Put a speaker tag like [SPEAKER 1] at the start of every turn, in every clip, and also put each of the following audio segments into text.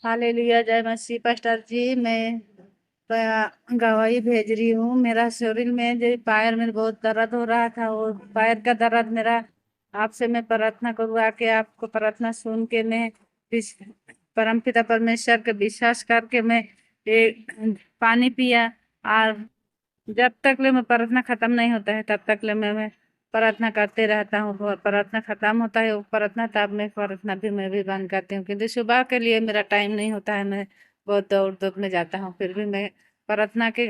[SPEAKER 1] Hallelujah, जय मसीह। Pastor जी, मैं गवाही भेज रही हूँ। मेरा शरीर में जो पैर में बहुत दर्द हो रहा था, वो पैर का दर्द मेरा आपसे मैं प्रार्थना करूँ, आके आपको प्रार्थना सुन के मैं परमपिता परमेश्वर के विश्वास करके मैं एक पानी पिया। और जब तक ले मैं प्रार्थना खत्म नहीं होता है तब तक ले मैं प्रार्थना करते रहता हूँ। और प्रार्थना खत्म होता है वो प्रार्थना, तब मैं भी बंद करती हूँ, क्योंकि सुबह के लिए मेरा टाइम नहीं होता है। मैं बहुत दौड़ धूप में जाता हूँ, फिर भी मैं प्रार्थना के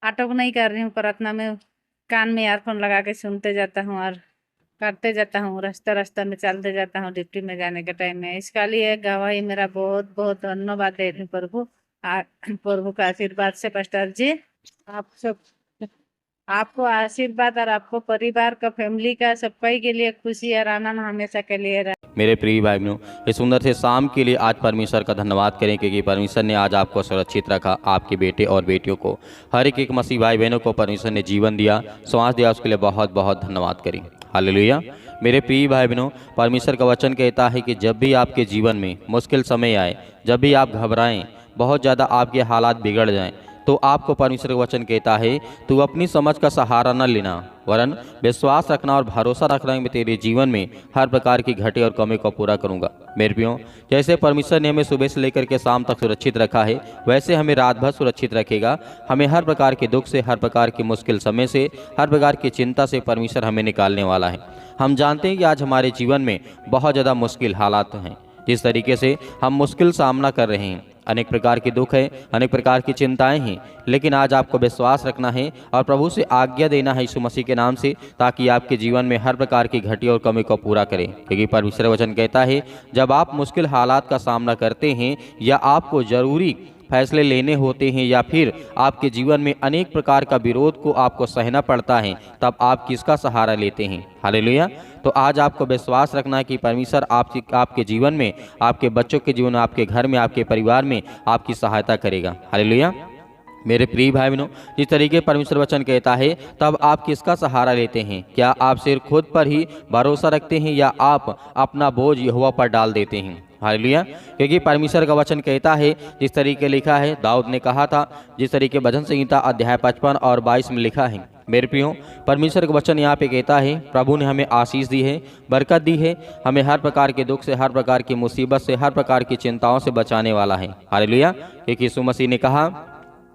[SPEAKER 1] आटो को नहीं कर रही हूँ। प्रार्थना में कान में ईयरफोन लगा के सुनते जाता हूँ और करते जाता हूँ। रास्ता रास्ता में चलते जाता हूँ ड्यूटी में जाने के टाइम में। इसका लिए गवाही मेरा बहुत बहुत धन्यवाद दे रही हूँ प्रभु। प्रभु का आशीर्वाद से पास्टर जी, आप सब, आपको आशीर्वाद और आपको परिवार का, फैमिली का, सबका के लिए खुशी और आनंद हमेशा के लिए रहे।
[SPEAKER 2] मेरे प्रिय भाई बहनों, इस सुंदर से शाम के लिए आज परमेश्वर का धन्यवाद करें, क्योंकि परमेश्वर ने आज आपको सुरक्षित रखा। आपके बेटे और बेटियों को, हर एक मसीह भाई बहनों को परमेश्वर ने जीवन दिया, श्वास दिया, उसके लिए बहुत बहुत धन्यवाद करें। हालेलुया। मेरे प्रिय भाई बहनों, परमेश्वर का वचन कहता है कि जब भी आपके जीवन में मुश्किल समय आए, जब भी आप घबराएं, बहुत ज़्यादा आपके हालात बिगड़ जाएं, तो आपको परमेश्वर का वचन कहता है तू अपनी समझ का सहारा न लेना, वरन विश्वास रखना और भरोसा रखना कि मैं तेरे जीवन में हर प्रकार की घटी और कमी को पूरा करूंगा। मेरे प्रियो, जैसे परमेश्वर ने हमें सुबह से लेकर के शाम तक सुरक्षित रखा है, वैसे हमें रात भर सुरक्षित रखेगा। हमें हर प्रकार के दुख से, हर प्रकार के मुश्किल समय से, हर प्रकार की चिंता से परमेश्वर हमें निकालने वाला है। हम जानते हैं कि आज हमारे जीवन में बहुत ज़्यादा मुश्किल हालात हैं। जिस तरीके से हम मुश्किल सामना कर रहे हैं, अनेक प्रकार के दुख हैं, अनेक प्रकार की चिंताएं हैं, लेकिन आज आपको विश्वास रखना है और प्रभु से आज्ञा देना है यीशु मसीह के नाम से, ताकि आपके जीवन में हर प्रकार की घटी और कमी को पूरा करें। क्योंकि परमेश्वर वचन कहता है जब आप मुश्किल हालात का सामना करते हैं या आपको जरूरी फैसले लेने होते हैं या फिर आपके जीवन में अनेक प्रकार का विरोध को आपको सहना पड़ता है, तब आप किसका सहारा लेते हैं? हालेलुया। तो आज आपको विश्वास रखना है कि परमेश्वर आपके जीवन में, आपके बच्चों के जीवन में, आपके घर में, आपके परिवार में आपकी सहायता करेगा। हालेलुया। मेरे प्रिय भाई बहनों, जिस तरीके परमेश्वर वचन कहता है, तब आप किसका सहारा लेते हैं? क्या आप सिर्फ खुद पर ही भरोसा रखते हैं या आप अपना बोझ यहोवा पर डाल देते हैं? हालेलुया। क्योंकि परमेश्वर का वचन कहता है, जिस तरीके लिखा है, दाऊद ने कहा था, जिस तरीके भजन संहिता अध्याय 55 और 22 में लिखा है। मेरे प्रियो, परमेश्वर का वचन यहाँ पे कहता है, प्रभु ने हमें आशीष दी है, बरकत दी है, हमें हर प्रकार के दुख से, हर प्रकार की मुसीबत से, हर प्रकार की चिंताओं से बचाने वाला है। हालेलुया। क्योंकि यीशु मसीह ने कहा,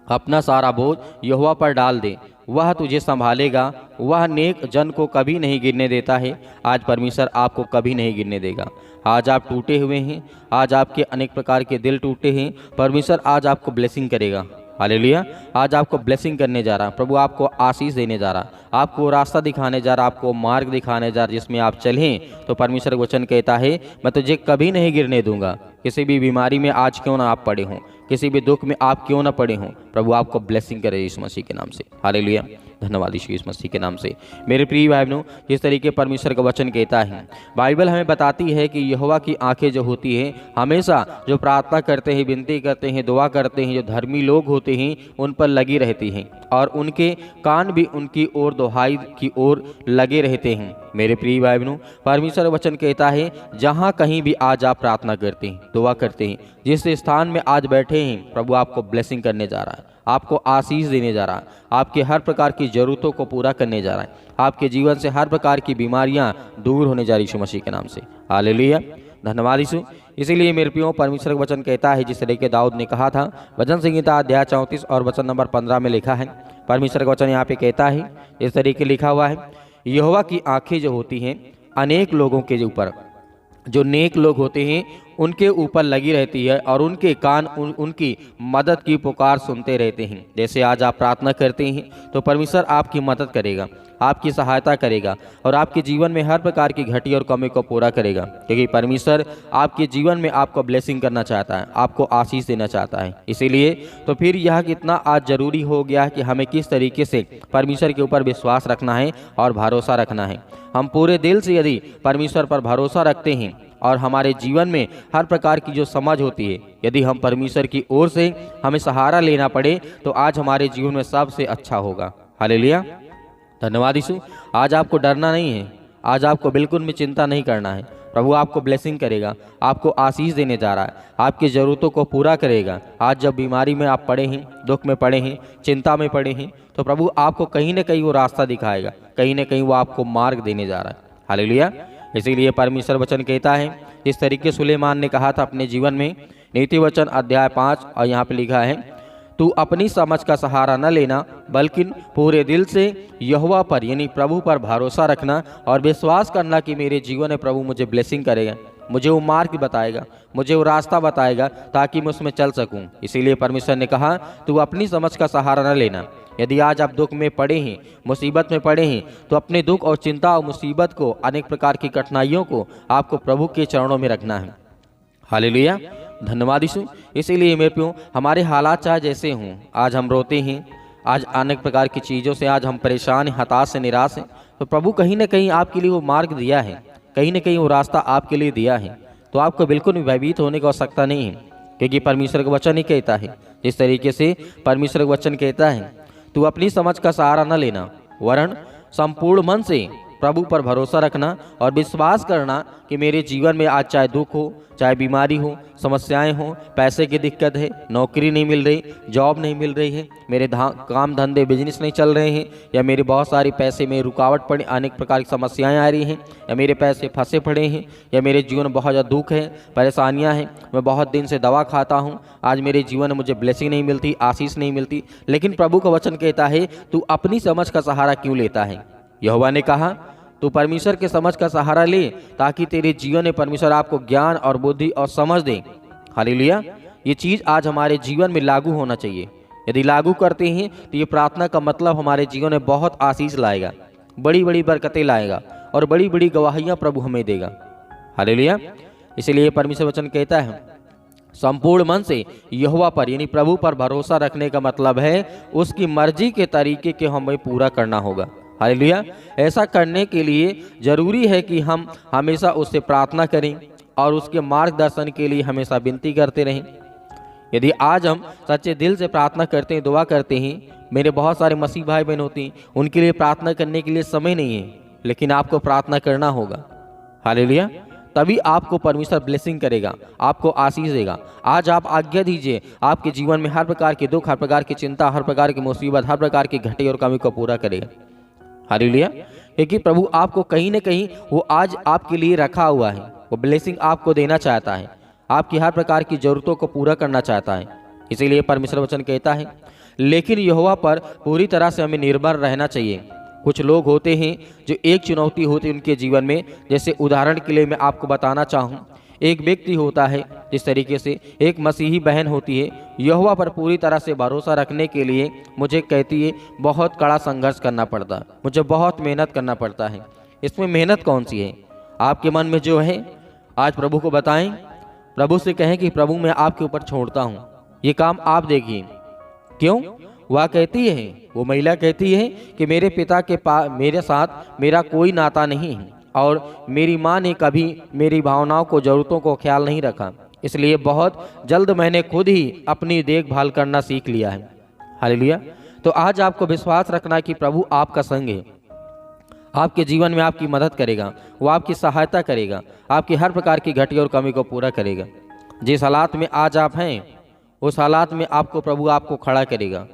[SPEAKER 2] अपना सारा बोझ यहोवा पर डाल दे, वह तुझे संभालेगा, वह नेक जन को कभी नहीं गिरने देता है। आज परमेश्वर आपको कभी नहीं गिरने देगा। आज आप टूटे हुए हैं, आज आपके अनेक प्रकार के दिल टूटे हैं, परमेश्वर आज आपको ब्लेसिंग करेगा। हालेलुया। आज आपको ब्लेसिंग करने जा रहा, प्रभु आपको आशीष देने जा रहा, आपको रास्ता दिखाने जा रहा, आपको मार्ग दिखाने जा रहा, जिसमें आप चलें तो परमेश्वर वचन कहता है, मैं तुझे कभी नहीं गिरने दूंगा। किसी भी बीमारी में आज क्यों ना आप पड़े हों, किसी भी दुख में आप क्यों ना पड़े हों, प्रभु आपको ब्लेसिंग करे यीशु मसीह के नाम से। हालेलुया। धन्यवाद यीशु मसीह के नाम से। मेरे प्रिय भाई बहनों, जिस तरीके परमेश्वर का वचन कहता है, बाइबल हमें बताती है कि यहोवा की आंखें जो होती हैं, हमेशा जो प्रार्थना करते हैं, विनती करते हैं, दुआ करते हैं, जो धर्मी लोग होते हैं, उन पर लगी रहती हैं और उनके कान भी उनकी ओर, दुहाई की ओर लगे रहते हैं। मेरे प्रिय भाई बहनों, परमेश्वर वचन कहता है, जहाँ कहीं भी आज आप प्रार्थना करते हैं, दुआ करते हैं, जिस स्थान में आज बैठे हैं, प्रभु आपको ब्लेसिंग करने जा रहा है, आपको आशीष देने जा रहा है, आपके हर प्रकार की जरूरतों को पूरा करने जा रहा है, आपके जीवन से हर प्रकार की बीमारियां दूर होने जा रही यीशु मसीह के नाम से। हालेलुया। धन्यवाद यीशु। इसीलिए मेरे प्रियो, परमेश्वर का वचन कहता है, जिस तरीके दाऊद ने कहा था, भजन संहिता अध्याय 34 और वचन नंबर 15 में लिखा है, परमेश्वर का वचन यहाँ पे कहता है, इस तरीके लिखा हुआ है, यहोवा की आंखें जो होती हैं अनेक लोगों के ऊपर, जो नेक लोग होते हैं उनके ऊपर लगी रहती है और उनके कान उनकी मदद की पुकार सुनते रहते हैं। जैसे आज आप प्रार्थना करते हैं तो परमेश्वर आपकी मदद करेगा, आपकी सहायता करेगा और आपके जीवन में हर प्रकार की घटी और कमी को पूरा करेगा। क्योंकि परमेश्वर आपके जीवन में आपको ब्लेसिंग करना चाहता है, आपको आशीष देना चाहता है। इसीलिए तो फिर यह कितना आज जरूरी हो गया है कि हमें किस तरीके से परमेश्वर के ऊपर विश्वास रखना है और भरोसा रखना है। हम पूरे दिल से यदि परमेश्वर पर भरोसा रखते हैं और हमारे जीवन में हर प्रकार की जो समझ होती है, यदि हम परमेश्वर की ओर से हमें सहारा लेना पड़े, तो आज हमारे जीवन में सबसे अच्छा होगा। हालेलुया। धन्यवाद यीशु। आज आपको डरना नहीं है, आज आपको बिल्कुल भी चिंता नहीं करना है। प्रभु आपको ब्लेसिंग करेगा, आपको आशीष देने जा रहा है, आपकी ज़रूरतों को पूरा करेगा। आज जब बीमारी में आप पड़े हैं, दुख में पड़े हैं, चिंता में पड़े हैं, तो प्रभु आपको कहीं ना कहीं वो रास्ता दिखाएगा, कहीं ना कहीं वो आपको मार्ग देने जा रहा है। हालेलुया। इसीलिए परमेश्वर वचन कहता है, जिस तरीके सुलेमान ने कहा था अपने जीवन में, नीति वचन अध्याय 5 और यहाँ पे लिखा है, तू अपनी समझ का सहारा न लेना, बल्कि पूरे दिल से यहोवा पर यानी प्रभु पर भरोसा रखना और विश्वास करना कि मेरे जीवन में प्रभु मुझे ब्लेसिंग करेगा, मुझे वो मार्ग बताएगा, मुझे वो रास्ता बताएगा ताकि मैं उसमें चल सकूं। इसीलिए परमेश्वर ने कहा, तू अपनी समझ का सहारा न लेना। यदि आज आप दुख में पड़े हैं, मुसीबत में पड़े हैं, तो अपने दुख और चिंता और मुसीबत को, अनेक प्रकार की कठिनाइयों को आपको प्रभु के चरणों में रखना है। हालेलुया, धन्यवाद यीशु। इसीलिए मेरे प्रियो, हमारे हालात चाहे जैसे हों, आज हम रोते हैं, आज अनेक प्रकार की चीज़ों से आज हम परेशान हैं, हताश से निराश हैं, तो प्रभु कहीं ना कहीं आपके लिए वो मार्ग दिया है, कहीं ना कहीं वो रास्ता आपके लिए दिया है। तो आपको बिल्कुल भी भयभीत होने की आवश्यकता नहीं है, क्योंकि परमेश्वर का वचन ही कहता है, जिस तरीके से परमेश्वर का वचन कहता है, तू अपनी समझ का सहारा न लेना, वरन संपूर्ण मन से प्रभु पर भरोसा रखना और विश्वास करना कि मेरे जीवन में आज चाहे दुख हो, चाहे बीमारी हो, समस्याएं हो, पैसे की दिक्कत है, नौकरी नहीं मिल रही, जॉब नहीं मिल रही है, मेरे काम धंधे बिजनेस नहीं चल रहे हैं, या मेरे बहुत सारे पैसे में रुकावट पड़ी, अनेक प्रकार की समस्याएं आ रही हैं, या मेरे पैसे फंसे पड़े हैं, या मेरे जीवन में बहुत ज़्यादा दुख है, परेशानियाँ हैं, मैं बहुत दिन से दवा खाता हूँ, आज मेरे जीवन में मुझे ब्लेसिंग नहीं मिलती, आशीष नहीं मिलती। लेकिन प्रभु का वचन कहता है, तू अपनी समझ का सहारा क्यों लेता है? यहोवा ने कहा, तू परमेश्वर के समझ का सहारा ले, ताकि तेरे जीवन में परमेश्वर आपको ज्ञान और बुद्धि और समझ दे। हालेलुया। ये चीज़ आज हमारे जीवन में लागू होना चाहिए। यदि लागू करते हैं तो ये प्रार्थना का मतलब हमारे जीवन में बहुत आशीष लाएगा, बड़ी बड़ी बरकतें लाएगा और बड़ी बड़ी गवाहियाँ प्रभु हमें देगा। हालेलुया। इसलिए परमेश्वर वचन कहता है, संपूर्ण मन से यहोवा पर यानी प्रभु पर भरोसा रखने का मतलब है उसकी मर्जी के तरीके के हमें पूरा करना होगा। हालेलुया। ऐसा करने के लिए जरूरी है कि हम हमेशा उससे प्रार्थना करें और उसके मार्गदर्शन के लिए हमेशा विनती करते रहें। यदि आज हम सच्चे दिल से प्रार्थना करते हैं, दुआ करते हैं, मेरे बहुत सारे मसीह भाई बहन होते हैं, उनके लिए प्रार्थना करने के लिए समय नहीं है, लेकिन आपको प्रार्थना करना होगा। हालेलुया। तभी आपको परमेश्वर ब्लेसिंग करेगा, आपको आशीष देगा। आज आप आज्ञा दीजिए, आपके जीवन में हर प्रकार के दुख, हर प्रकार की चिंता, हर प्रकार की मुसीबत, हर प्रकार की घटी और कमी को पूरा करेगा। हालेलुया। क्योंकि प्रभु आपको कहीं ना कहीं वो आज आपके लिए रखा हुआ है, वो ब्लेसिंग आपको देना चाहता है, आपकी हर प्रकार की ज़रूरतों को पूरा करना चाहता है। इसीलिए परमेश्वर वचन कहता है, लेकिन यहोवा पर पूरी तरह से हमें निर्भर रहना चाहिए। कुछ लोग होते हैं जो एक चुनौती होती है उनके जीवन में, जैसे उदाहरण के लिए मैं आपको बताना चाहूँ, एक व्यक्ति होता है, जिस तरीके से एक मसीही बहन होती है, यहोवा पर पूरी तरह से भरोसा रखने के लिए मुझे कहती है बहुत कड़ा संघर्ष करना पड़ता है, मुझे बहुत मेहनत करना पड़ता है। इसमें मेहनत कौन सी है? आपके मन में जो है आज प्रभु को बताएं, प्रभु से कहें कि प्रभु मैं आपके ऊपर छोड़ता हूँ, ये काम आप देखिए। क्यों? वह कहती है, वो महिला कहती है कि मेरे पिता के मेरे साथ मेरा कोई नाता नहीं है और मेरी माँ ने कभी मेरी भावनाओं को, ज़रूरतों को ख्याल नहीं रखा, इसलिए बहुत जल्द मैंने खुद ही अपनी देखभाल करना सीख लिया है। हालेलुया। तो आज आपको विश्वास रखना कि प्रभु आपका संग है, आपके जीवन में आपकी मदद करेगा, वो आपकी सहायता करेगा, आपकी हर प्रकार की घटी और कमी को पूरा करेगा। जिस हालात में आज आप हैं, उस हालात में आपको प्रभु आपको खड़ा करेगा,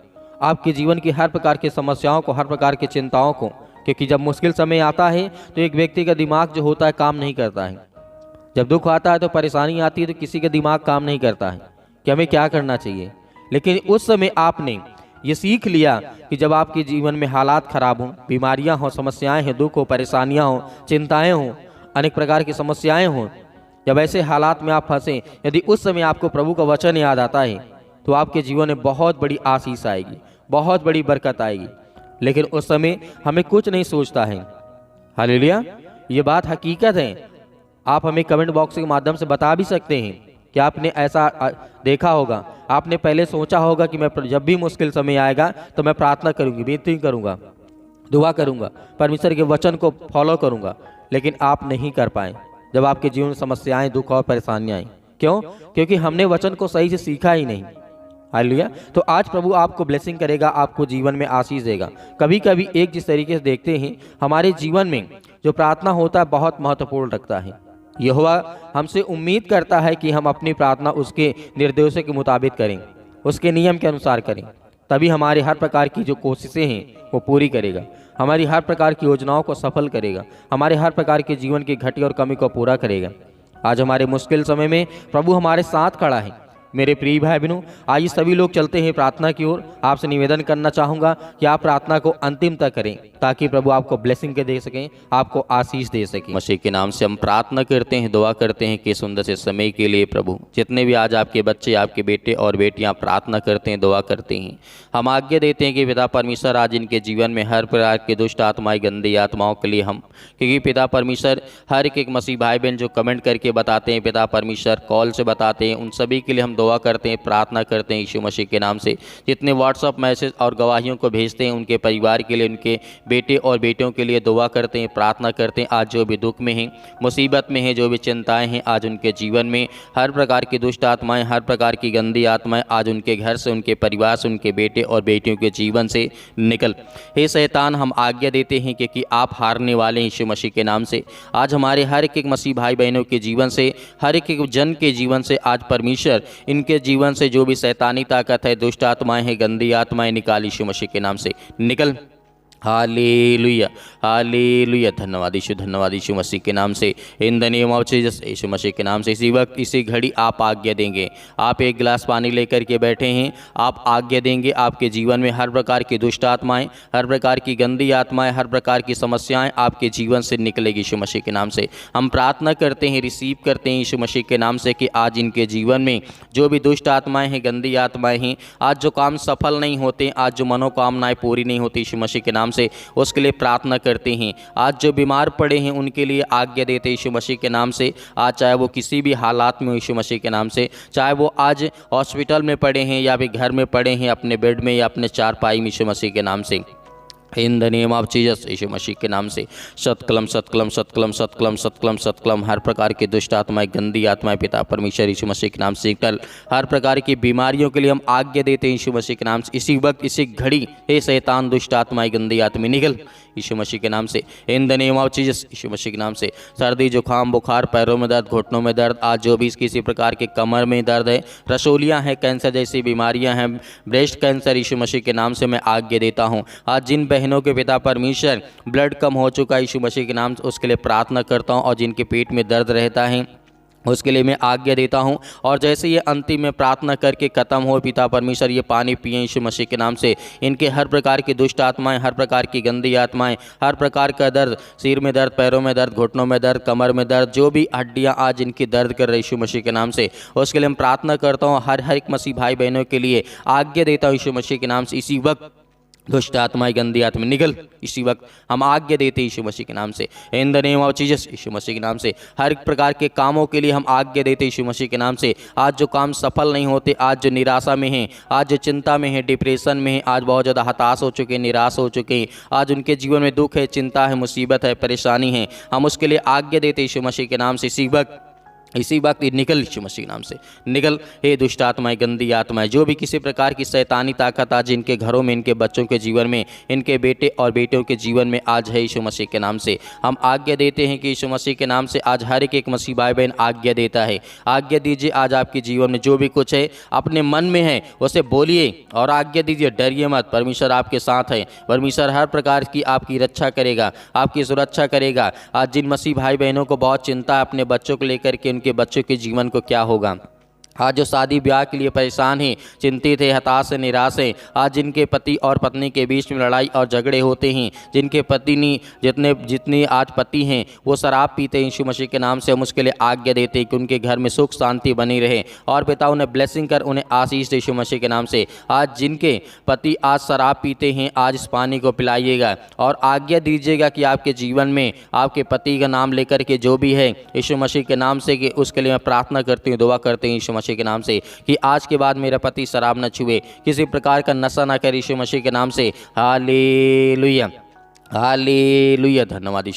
[SPEAKER 2] आपके जीवन की हर प्रकार की समस्याओं को, हर प्रकार की चिंताओं को। क्योंकि जब मुश्किल समय आता है तो एक व्यक्ति का दिमाग जो होता है काम नहीं करता है, जब दुख आता है तो परेशानी आती है तो किसी का दिमाग काम नहीं करता है कि हमें क्या करना चाहिए। लेकिन उस समय आपने ये सीख लिया कि जब आपके जीवन में हालात खराब हों, बीमारियां हों, समस्याएं हों, दुख हो, परेशानियां हों, चिंताएं हों, अनेक प्रकार की समस्याएं हों, जब ऐसे हालात में आप फंसें, यदि उस समय आपको प्रभु का वचन याद आता है तो आपके जीवन में बहुत बड़ी आशीष आएगी, बहुत बड़ी बरकत आएगी। लेकिन उस समय हमें कुछ नहीं सोचता है। हालेलुया। ये बात हकीकत है। आप हमें कमेंट बॉक्स के माध्यम से बता भी सकते हैं कि आपने ऐसा देखा होगा, आपने पहले सोचा होगा कि मैं जब भी मुश्किल समय आएगा तो मैं प्रार्थना करूंगी, विनती करूंगा, दुआ करूंगा, परमेश्वर के वचन को फॉलो करूंगा, लेकिन आप नहीं कर पाए जब आपके जीवन में समस्याएं, दुख और परेशानियां आई। क्यों? क्योंकि हमने वचन को सही से सीखा ही नहीं। हालेलुया। तो आज प्रभु आपको ब्लेसिंग करेगा, आपको जीवन में आशीष देगा। कभी कभी एक जिस तरीके से देखते हैं, हमारे जीवन में जो प्रार्थना होता है बहुत महत्वपूर्ण रखता है। यहोवा हमसे उम्मीद करता है कि हम अपनी प्रार्थना उसके निर्देशों के मुताबिक करें, उसके नियम के अनुसार करें। तभी हमारे हर प्रकार की जो कोशिशें हैं वो पूरी करेगा, हमारी हर प्रकार की योजनाओं को सफल करेगा, हमारे हर प्रकार के जीवन की घटी और कमी को पूरा करेगा। आज हमारे मुश्किल समय में प्रभु हमारे साथ खड़ा है। मेरे प्रिय भाई बहनों, आइए सभी लोग चलते हैं प्रार्थना की ओर। आपसे निवेदन करना चाहूँगा कि आप प्रार्थना को अंतिम तक करें ताकि प्रभु आपको ब्लेसिंग के दे सकें, आपको आशीष दे सकें। मसीह के नाम से हम प्रार्थना करते हैं, दुआ करते हैं कि सुंदर से समय के लिए प्रभु जितने भी आज आपके बच्चे, आपके बेटे और बेटियां प्रार्थना करते हैं, दुआ करते हैं, हम आज्ञा देते हैं कि पिता परमेश्वर आज इनके जीवन में हर प्रकार के दुष्ट आत्माएं, गंदी आत्माओं के लिए हम, क्योंकि पिता परमेश्वर हर एक मसीह भाई बहन जो कमेंट करके बताते हैं, पिता परमेश्वर कॉल से बताते हैं, उन सभी के लिए हम दुआ करते हैं, प्रार्थना करते हैं यीशु मसीह के नाम से। जितने व्हाट्सअप मैसेज और गवाहियों को भेजते हैं उनके परिवार के लिए, उनके बेटे और बेटियों के लिए दुआ करते हैं, प्रार्थना करते हैं। आज जो भी दुख में हैं, मुसीबत में हैं, जो भी चिंताएं हैं, आज उनके जीवन में हर प्रकार की दुष्ट आत्माएं, हर प्रकार की गंदी आत्माएं आज उनके घर से, उनके परिवार से, उनके बेटे और बेटियों के जीवन से निकल। हे शैतान, हम आज्ञा देते हैं कि आप हारने वाले हैं यीशु मसीह के नाम से। आज हमारे हर एक मसीह भाई बहनों के जीवन से, हर एक जन के जीवन से आज परमेश्वर इनके जीवन से जो भी शैतानी ताकत है, दुष्ट आत्माएं हैं, गंदी आत्माएं निकाल यीशु मसीह के नाम से निकल। Hallelujah, hallelujah. धन्यवाद यीशु मसीह के नाम से, in the name of Jesus, यीशु मसीह के नाम से। इसी वक्त इसी घड़ी आप आज्ञा देंगे। आप एक गिलास पानी लेकर के बैठे हैं, आप आज्ञा देंगे, आपके जीवन में हर प्रकार की दुष्ट आत्माएं, हर प्रकार की गंदी आत्माएं, हर प्रकार की समस्याएं आपके जीवन से निकलेगी यीशु मसीह के नाम से। हम प्रार्थना करते हैं, रिसीव करते हैं यीशु मसीह के नाम से कि आज इनके जीवन में जो भी दुष्ट आत्माएं हैं, गंदी आत्माएं हैं, आज जो काम सफल नहीं होते, आज जो मनोकामनाएं पूरी नहीं होती यीशु मसीह के नाम से, उसके लिए प्रार्थना करते हैं। आज जो बीमार पड़े हैं उनके लिए आज्ञा देते हैं यीशु मसीह के नाम से। आज चाहे वो किसी भी हालात में हो यीशु मसीह के नाम से, चाहे वो आज हॉस्पिटल में पड़े हैं या भी घर में पड़े हैं, अपने बेड में या अपने चारपाई में यीशु मसीह के नाम से, in the name of Jesus, यीशु मसीह के नाम से। सतकलम सतकलम सतकलम सतकलम सतकलम सतकलम। हर प्रकार की दुष्ट आत्माएं, गंदी आत्माएं पिता परमेश्वर यीशु मसीह के नाम से कल, हर प्रकार की बीमारियों के लिए हम आज्ञा देते हैं यीशु मसीह के नाम से। इसी वक्त इसी घड़ी हे शैतान, दुष्ट आत्माएं, गंदी आत्माएं निकल यीशु मसीह के नाम से, in the name of Jesus, यीशु मसीह के नाम से। सर्दी, जुकाम, बुखार, पैरों में दर्द, घुटनों में दर्द, आज जो भी किसी प्रकार के कमर में दर्द है, रसोलियां हैं, कैंसर जैसी बीमारियां हैं, ब्रेस्ट कैंसर, यीशु मसीह के नाम से मैं आज्ञा देता हूं। आज जिन बहनों के पिता परमेश्वर ब्लड कम हो चुका है यीशु मसीह के नाम से, उसके लिए प्रार्थना करता हूं। और जिनके पेट में दर्द रहता है उसके लिए मैं आज्ञा देता हूं। और जैसे ये अंतिम में प्रार्थना करके ख़त्म हो, पिता परमेश्वर ये पानी पिए यीशु मसीह के नाम से। इनके हर प्रकार की दुष्ट आत्माएं, हर प्रकार की गंदी आत्माएं, हर प्रकार का दर्द, सिर में दर्द, पैरों में दर्द, घुटनों में दर्द, कमर में दर्द, जो भी हड्डियां आज इनकी दर्द कर रही यीशु मसीह के नाम से, उसके लिए मैं प्रार्थना करता हूँ। हर एक मसीह भाई बहनों के लिए आज्ञा देता हूँ यीशु मसीह के नाम से। इसी वक्त दुष्ट आत्माएं, गंदी आत्मा निकल, इसी वक्त हम आज्ञा देते हैं यीशु मसीह के नाम से, in the name of Jesus, यीशु मसीह के नाम से। हर एक प्रकार के कामों के लिए हम आज्ञा देते हैं यीशु मसीह के नाम से। आज जो काम सफल नहीं होते, आज जो निराशा में हैं, आज जो चिंता में हैं, डिप्रेशन में हैं, आज बहुत ज़्यादा हताश हो चुके हैं, निराश हो चुके हैं, आज उनके जीवन में दुख है, चिंता है, मुसीबत है, परेशानी है, हम उसके लिए आज्ञा देते हैं यीशु मसीह के नाम से। इसी वक्त निकल यीशु मसीह नाम से निकल। हे दुष्ट आत्माएं, गंदी आत्माएं, जो भी किसी प्रकार की शैतानी ताकत आज इनके घरों में, इनके बच्चों के जीवन में, इनके बेटे और बेटियों के जीवन में आज है यीशु मसीह के नाम से, हम आज्ञा देते हैं कि यीशु मसीह के नाम से आज हर एक मसीह भाई बहन आज्ञा देता है। आज्ञा दीजिए आज आपके जीवन में जो भी कुछ है अपने मन में है उसे बोलिए और आज्ञा दीजिए, डरिए मत, परमेश्वर आपके साथ है। परमेश्वर हर प्रकार की आपकी रक्षा करेगा, आपकी सुरक्षा करेगा। आज जिन मसीह भाई बहनों को बहुत चिंता है अपने बच्चों को लेकर के, उनके बच्चों के जीवन को क्या होगा, आज जो शादी ब्याह के लिए परेशान हैं, चिंतित है, हताश है, निराश है, आज जिनके पति और पत्नी के बीच में लड़ाई और झगड़े होते हैं, जिनके पत्नी जितने आज पति हैं वो शराब पीते हैं, यीशु मसीह के नाम से हम उसके लिए आज्ञा देते हैं कि उनके घर में सुख शांति बनी रहे और पिता उन्हें ब्लेसिंग कर, उन्हें आशीष दे यीशु मसीह के नाम से। आज जिनके पति आज शराब पीते हैं, आज इस पानी को पिलाइएगा और आज्ञा दीजिएगा कि आपके जीवन में आपके पति का नाम लेकर के जो भी है यीशु मसीह के नाम से, कि उसके लिए मैं प्रार्थना करती हूँ, दुआ करते हैं यीशु मसीह के नाम से कि आज के बाद मेरा पति शराब न छुए, किसी प्रकार का नशा न करे यीशु मसीह के नाम से। Hallelujah, hallelujah. धन्यवाद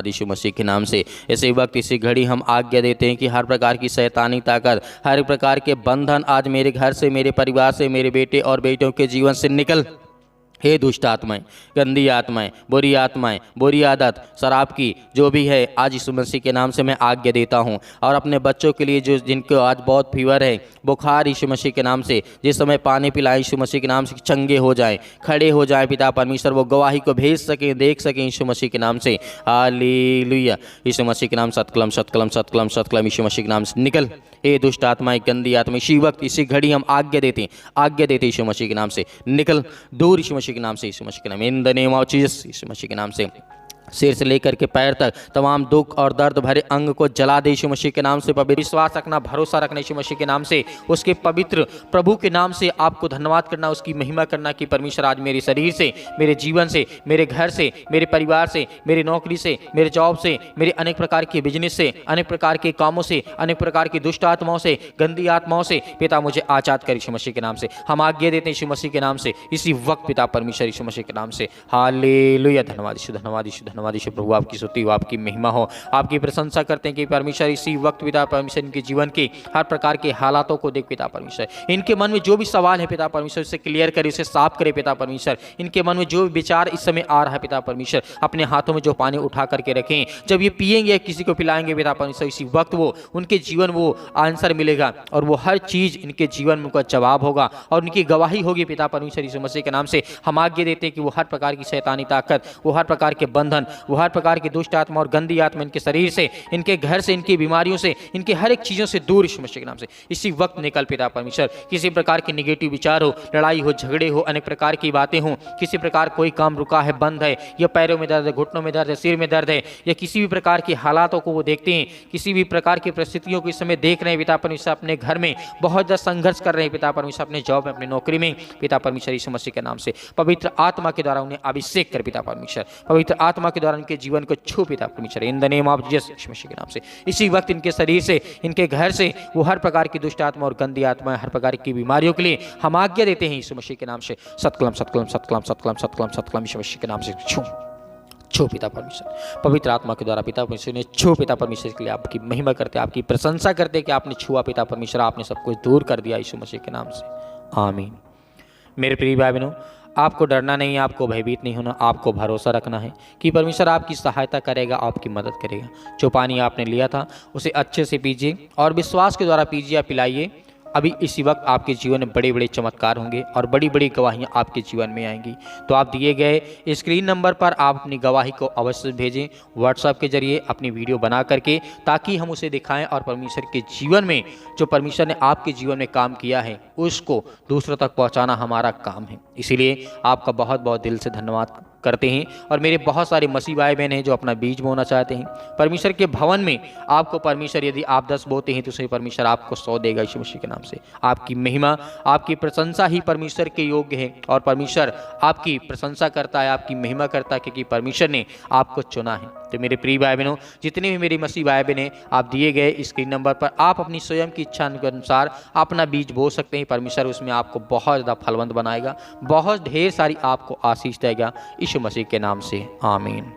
[SPEAKER 2] यीशु मसीह के नाम से। इसी वक्त इसी घड़ी हम आज्ञा देते हैं कि हर प्रकार की शैतानी ताकत, हर प्रकार के बंधन आज मेरे घर से, मेरे परिवार से, मेरे बेटे और बेटियों के जीवन से निकल हे दुष्ट आत्माएं, गंदी आत्माएं, बुरी आत्माएं, बुरी आदत, शराब की जो भी है, आज यीशु मसीह के नाम से मैं आज्ञा देता हूं। और अपने बच्चों के लिए जो जिनको आज बहुत फीवर है, बुखार, यीशु मसीह के नाम से जिस समय पानी पिलाएं, यीशु मसीह के नाम से चंगे हो जाएं, खड़े हो जाएं पिता परमेश्वर, वो गवाही को भेज सकें, देख सकें यीशु मसीह के नाम से। हालेलुया। यीशु मसीह के नाम सतकलम सतकलम सतकलम सतकलम यीशु मसीह के नाम से निकल। ए दुष्ट आत्माएं, गंदी आत्मा, इसी वक्त इसी घड़ी हम आज्ञा देते यीशु मसीह के नाम से निकल दूर, यीशु मसीह के नाम से, यीशु मसीह के नाम, in the name of Jesus, यीशु मसीह के नाम से। सिर से लेकर के पैर तक तमाम दुख और दर्द भरे अंग को जला दे यीशु मसीह के नाम से। पवित्र विश्वास रखना, भरोसा रखना यीशु मसीह के नाम से, उसके पवित्र प्रभु के नाम से आपको धन्यवाद करना, उसकी महिमा करना कि परमेश्वर आज मेरे शरीर से, मेरे जीवन से, मेरे घर से, मेरे परिवार से, मेरी नौकरी से, मेरे जॉब से, मेरे अनेक प्रकार के बिजनेस से, अनेक प्रकार के कामों से, अनेक प्रकार की दुष्ट आत्माओं से, गंदी आत्माओं से पिता मुझे आजाद कर यीशु मसीह के नाम से। हम आज्ञा देते हैं यीशु मसीह के नाम से इसी वक्त पिता परमेश्वर यीशु मसीह के नाम से। हालेलुया। धन्यवाद यीशु, धन्यवाद यीशु, धन्यवाद यीशु। प्रभु आपकी स्तुति हो, आपकी महिमा हो, आपकी प्रशंसा करते हैं कि परमेश्वर इसी वक्त पिता परमेश्वर इनके जीवन के हर प्रकार के हालातों को देख पिता परमेश्वर, इनके मन में जो भी सवाल है पिता परमेश्वर उसे क्लियर करे, उसे साफ करे पिता परमेश्वर। इनके मन में जो भी विचार इस समय आ रहा है पिता परमेश्वर, अपने हाथों में जो पानी उठा करके रखें, जब ये पिएंगे किसी को पिलाएंगे पिता परमेश्वर, इसी वक्त वो उनके जीवन वो आंसर मिलेगा और वो हर चीज इनके जीवन में उनका जवाब होगा और उनकी गवाही होगी पिता परमेश्वर यीशु मसीह के नाम से। हम आज्ञा देते हैं कि वो हर प्रकार की शैतानी ताकत, वो हर प्रकार के बंधन, वो हर प्रकार की दुष्ट आत्मा और गंदी आत्मा इनके शरीर से, इनके घर से, इनकी बीमारियों से, इनके हर एक चीजों से दूर यीशु मसीह के नाम से इसी वक्त निकल पिता परमेश्वर। किसी प्रकार के निगेटिव विचार हो, लड़ाई हो, झगड़े हो, अनेक प्रकार की बातें हो, किसी प्रकार कोई काम रुका है, बंद है, या पैरों में दर्द है, घुटनों में दर्द है, सिर में दर्द है, या किसी भी प्रकार के हालातों को वो देखते हैं, किसी भी प्रकार की परिस्थितियों को इस समय देख रहे हैं पिता परमेश्वर, अपने घर में बहुत ज़्यादा संघर्ष कर रहे हैं पिता परमेश्वर, अपने जॉब में, अपनी नौकरी में पिता परमेश्वर यीशु मसीह के नाम से पवित्र आत्मा के द्वारा उन्हें अभिषेक कर पिता परमेश्वर, पवित्र आत्मा के द्वारा उनके जीवन को छू पिता परमेश्वर, in the name of Jesus यीशु मसीह के नाम से। इसी वक्त इनके शरीर से, इनके घर से वो हर प्रकार की दुष्ट आत्मा और गंदी आत्मा, हर प्रकार की बीमारियों के लिए हम आज्ञा देते हैं यीशु मसीह के नाम से। सतकलम सतकलम सतकलम सतकलम सतकलम सतकलम यीशु मसीह के नाम से छो पिता परमेश्वर, पवित्र आत्मा के द्वारा पिता परमेश्वर ने छो पिता परमेश्वर के लिए आपकी महिमा करते, आपकी प्रशंसा करते कि आपने छुआ पिता परमेश्वर, आपने सब कुछ दूर कर दिया यीशु मसीह के नाम से। आमीन। मेरे प्रिय भाई बहनों, आपको डरना नहीं है, आपको भयभीत नहीं होना, आपको भरोसा रखना है कि परमेश्वर आपकी सहायता करेगा, आपकी मदद करेगा। जो पानी आपने लिया था उसे अच्छे से पीजिए और विश्वास के द्वारा पीजिए या पिलाइए। अभी इसी वक्त आपके जीवन में बड़े बड़े चमत्कार होंगे और बड़ी बड़ी गवाहियाँ आपके जीवन में आएंगी। तो आप दिए गए स्क्रीन नंबर पर आप अपनी गवाही को अवश्य भेजें व्हाट्सएप के जरिए अपनी वीडियो बना करके, ताकि हम उसे दिखाएं और परमेश्वर के जीवन में जो परमेश्वर ने आपके जीवन में काम किया है उसको दूसरों तक पहुंचाना हमारा काम है। इसीलिए आपका बहुत बहुत दिल से धन्यवाद करते हैं। और मेरे बहुत सारे मसीह भाई बहन हैं जो अपना बीज बोना चाहते हैं परमेश्वर के भवन में। आपको परमेश्वर, यदि आप 10 बोते हैं तो उसे परमेश्वर आपको 100 देगा यीशु मसीह के नाम से। आपकी महिमा, आपकी प्रशंसा ही परमेश्वर के योग्य है और परमेश्वर आपकी प्रशंसा करता है, आपकी महिमा करता है, क्योंकि परमेश्वर ने आपको चुना है। तो मेरे प्रिय भाई बहनों, जितने भी मेरे मसीह भाई बहन हैं, आप दिए गए स्क्रीन नंबर पर आप अपनी स्वयं की इच्छा के अनुसार अपना बीज बो सकते हैं। परमेश्वर उसमें आपको बहुत ज़्यादा फलवंत बनाएगा, बहुत ढेर सारी आपको आशीष देगा यीशु मसीह के नाम से। आमीन।